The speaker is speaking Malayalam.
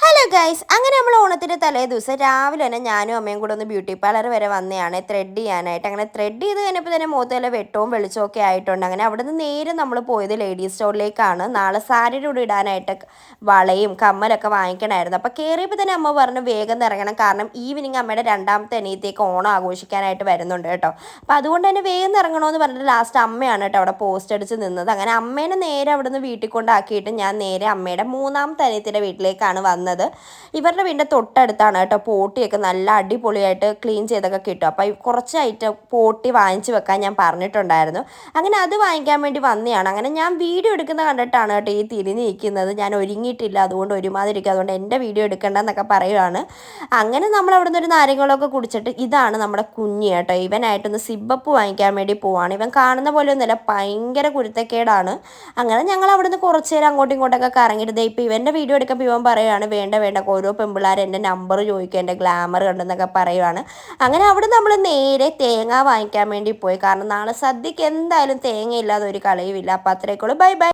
ഹലോ ഗൈസ്, അങ്ങനെ നമ്മൾ ഓണത്തിൻ്റെ തലേ ദിവസം രാവിലെ തന്നെ ഞാനും അമ്മയും കൂടെ ഒന്ന് ബ്യൂട്ടി പാർലർ വരെ വന്നതാണ് ത്രെഡ് ചെയ്യാനായിട്ട്. അങ്ങനെ ത്രെഡ് ചെയ്ത് കഴിഞ്ഞപ്പോൾ തന്നെ മുഖത്തല്ല വെട്ടവും വെളിച്ചവും ഒക്കെ ആയിട്ടുണ്ട്. അങ്ങനെ അവിടെ നിന്ന് നേരെ നമ്മൾ പോയത് ലേഡീസ് സ്റ്റോറിലേക്കാണ്. നാളെ സാരിയുടെ കൂടെ ഇടാനായിട്ട് വളയും കമ്മലൊക്കെ വാങ്ങിക്കണമായിരുന്നു. അപ്പോൾ കയറിയപ്പോൾ തന്നെ അമ്മ പറഞ്ഞു വേഗം ഇറങ്ങണം, കാരണം ഈവനിങ് അമ്മയുടെ രണ്ടാമത്തെ അനിയത്തേക്ക് ഓണം ആഘോഷിക്കാനായിട്ട് വരുന്നുണ്ട് കേട്ടോ. അപ്പോൾ അതുകൊണ്ട് തന്നെ വേഗം ഇറങ്ങണമെന്ന് പറഞ്ഞിട്ട് ലാസ്റ്റ് അമ്മയാണ് കേട്ടോ അവിടെ പോസ്റ്റ് അടിച്ച് നിന്നത്. അങ്ങനെ അമ്മേനെ നേരെ അവിടെ നിന്ന് വീട്ടിൽ കൊണ്ടാക്കിയിട്ട് ഞാൻ നേരെ അമ്മയുടെ മൂന്നാമത്തെ അനിയത്തിൻ്റെ വീട്ടിലേക്കാണ് വന്നത്. ഇവരുടെ വീടിൻ്റെ തൊട്ടടുത്താണ് കേട്ടോ. പോട്ടിയൊക്കെ നല്ല അടിപൊളിയായിട്ട് ക്ലീൻ ചെയ്തൊക്കെ കിട്ടും. അപ്പോൾ കുറച്ച് ഐറ്റം പോട്ടി വാങ്ങിച്ച് വെക്കാൻ ഞാൻ പറഞ്ഞിട്ടുണ്ടായിരുന്നു. അങ്ങനെ അത് വാങ്ങിക്കാൻ വേണ്ടി വന്നതാണ്. അങ്ങനെ ഞാൻ വീഡിയോ എടുക്കുന്നത് കണ്ടിട്ടാണ് കേട്ടോ ഈ തിരിഞ്ഞ് നിൽക്കുന്നത്. ഞാൻ ഒരുങ്ങിയിട്ടില്ല, അതുകൊണ്ട് ഒരുമാതിരിക്കും, അതുകൊണ്ട് എൻ്റെ വീഡിയോ എടുക്കേണ്ടെന്നൊക്കെ പറയുവാണ്. അങ്ങനെ നമ്മൾ അവിടെ നിന്ന് ഒരു നാരങ്ങളൊക്കെ കുടിച്ചിട്ട് ഇതാണ് നമ്മുടെ കുഞ്ഞ് കേട്ടോ. ഇവനായിട്ടൊന്ന് സിബപ്പ് വാങ്ങിക്കാൻ വേണ്ടി പോവാണ്. ഇവൻ കാണുന്ന പോലെ ഒന്നുമല്ല, ഭയങ്കര കുരുത്തക്കേടാണ്. അങ്ങനെ ഞങ്ങൾ അവിടെ നിന്ന് കുറച്ച് നേരം അങ്ങോട്ടും ഇങ്ങോട്ടൊക്കെ കറങ്ങിയിട്ട് ഇപ്പോൾ ഇവൻ്റെ വീഡിയോ എടുക്കുമ്പോൾ ഇവൻ പറയുകയാണ് വേണ്ട വേണ്ട, ഓരോ പെൺപിള്ളേർ എൻ്റെ നമ്പർ ചോദിക്കുക, എൻ്റെ ഗ്ലാമർ കണ്ടെന്നൊക്കെ പറയുവാണ്. അങ്ങനെ അവിടെ നമ്മൾ നേരെ തേങ്ങ വാങ്ങിക്കാൻ വേണ്ടി പോയി, കാരണം നാളെ സദ്യക്ക് എന്തായാലും തേങ്ങയില്ലാതെ ഒരു കളിയുമില്ല. അപ്പോൾ അത്രയൊക്കെ ഉള്ളൂ. Bye bye.